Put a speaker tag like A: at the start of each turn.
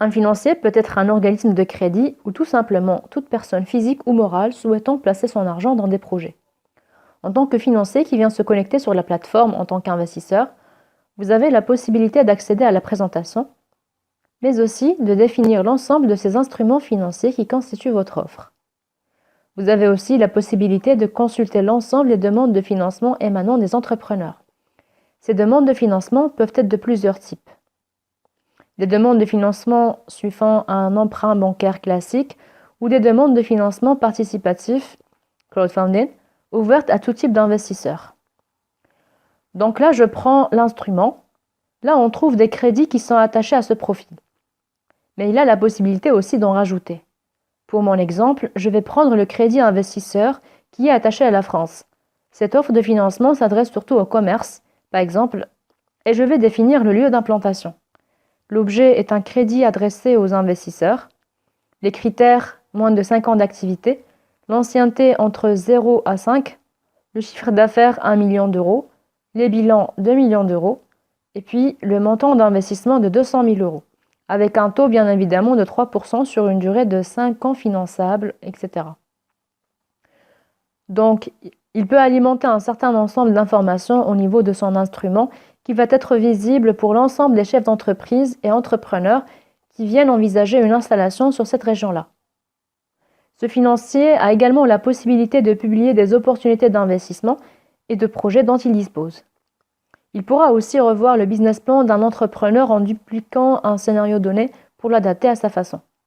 A: Un financier peut être un organisme de crédit ou tout simplement toute personne physique ou morale souhaitant placer son argent dans des projets. En tant que financier qui vient se connecter sur la plateforme en tant qu'investisseur, vous avez la possibilité d'accéder à la présentation, mais aussi de définir l'ensemble de ces instruments financiers qui constituent votre offre. Vous avez aussi la possibilité de consulter l'ensemble des demandes de financement émanant des entrepreneurs. Ces demandes de financement peuvent être de plusieurs types. Des demandes de financement suivant un emprunt bancaire classique ou des demandes de financement participatif, crowdfunding, ouvertes à tout type d'investisseurs. Donc là, je prends l'instrument. Là, on trouve des crédits qui sont attachés à ce profil. Mais il a la possibilité aussi d'en rajouter. Pour mon exemple, je vais prendre le crédit investisseur qui est attaché à la France. Cette offre de financement s'adresse surtout au commerce, par exemple, et je vais définir le lieu d'implantation. L'objet est un crédit adressé aux investisseurs. Les critères, moins de 5 ans d'activité, l'ancienneté entre 0 à 5, le chiffre d'affaires 1 million d'euros, les bilans 2 millions d'euros, et puis le montant d'investissement de 200 000 euros, avec un taux bien évidemment de 3% sur une durée de 5 ans finançable, etc. Donc, il peut alimenter un certain ensemble d'informations au niveau de son instrument qui va être visible pour l'ensemble des chefs d'entreprise et entrepreneurs qui viennent envisager une installation sur cette région-là. Ce financier a également la possibilité de publier des opportunités d'investissement et de projets dont il dispose. Il pourra aussi revoir le business plan d'un entrepreneur en dupliquant un scénario donné pour l'adapter à sa façon.